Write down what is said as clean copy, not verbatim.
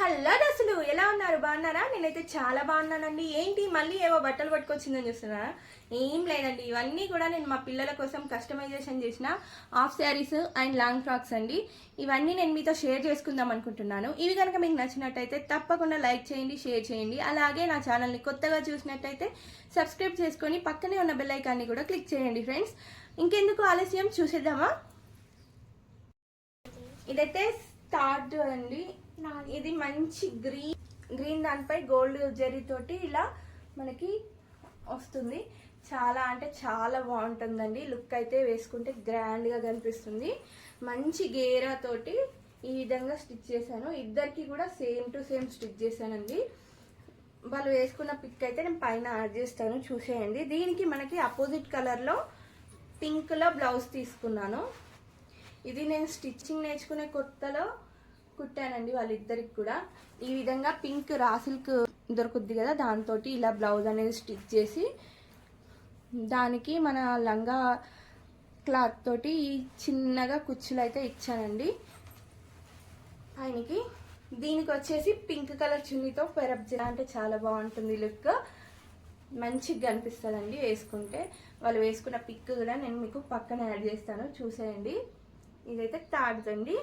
Hello దోస్తులు, ఎలా ఉన్నారు? బాగున్నారా? నేనైతే చాలా బాగున్నానండి. ఏంటి మళ్ళీ ఏవో బట్టలు పట్టుకొచ్చిందని చూస్తున్నారా? ఏం లేదండి, ఇవన్నీ కూడా నేను మా పిల్లల కోసం కస్టమైజేషన్ చేసిన half saris and long frocks అండి. ఇవన్నీ నేను మీతో షేర్ చేసుకుందాం అనుకుంటున్నాను. ఇవి కనుక మీకు నచ్చినట్టయితే తప్పకుండా లైక్ చేయండి, షేర్ చేయండి. అలాగే నా ఛానల్ని కొత్తగా చూసినట్టయితే సబ్స్క్రైబ్ చేసుకొని పక్కనే ఉన్న బెల్ ఐకాన్ని కూడా క్లిక్ చేయండి ఫ్రెండ్స్. ఇంకెందుకు ఆలస్యం, చూసేద్దామా? ఇదైతే స్టార్ట్ అండి. ఇది మంచి గ్రీన్ దానిపై గోల్డ్ జరీ తోటి ఇలా మనకి వస్తుంది. చాలా అంటే చాలా బాగుంటుందండి. లుక్ అయితే వేసుకుంటే గ్రాండ్ గా కనిపిస్తుంది. మంచి గేరా తోటి ఈ విధంగా స్టిచ్ చేశాను. ఇద్దరికి కూడా సేమ్ టు సేమ్ స్టిచ్ చేశానండి. వాళ్ళు వేసుకున్న పిక్ అయితే నేను పైన యాడ్ చేస్తాను, చూసేయండి. దీనికి మనకి అపోజిట్ కలర్ లో పింక్ లో బ్లౌజ్ తీసుకున్నాను. ఇది నేను స్టిచ్చింగ్ నేర్చుకునే కొత్తలో కుట్టానండి వాళ్ళిద్దరికి కూడా. ఈ విధంగా పింక్ రా సిల్క్ దొరుకుద్ది కదా, దాంతో ఇలా బ్లౌజ్ అనేది స్టిచ్ చేసి దానికి మన లంగా క్లాత్ తోటి చిన్నగా కుచ్చులు అయితే ఇచ్చానండి ఆయనకి. దీనికి వచ్చేసి పింక్ కలర్ చున్నీతో పెరప్ అంటే చాలా బాగుంటుంది. లుక్ మంచిగా కనిపిస్తుందండి వేసుకుంటే. వాళ్ళు వేసుకున్న పిక్ కూడా నేను మీకు పక్కన యాడ్ చేస్తాను, చూసేయండి. ఇదైతే తాడుదండి.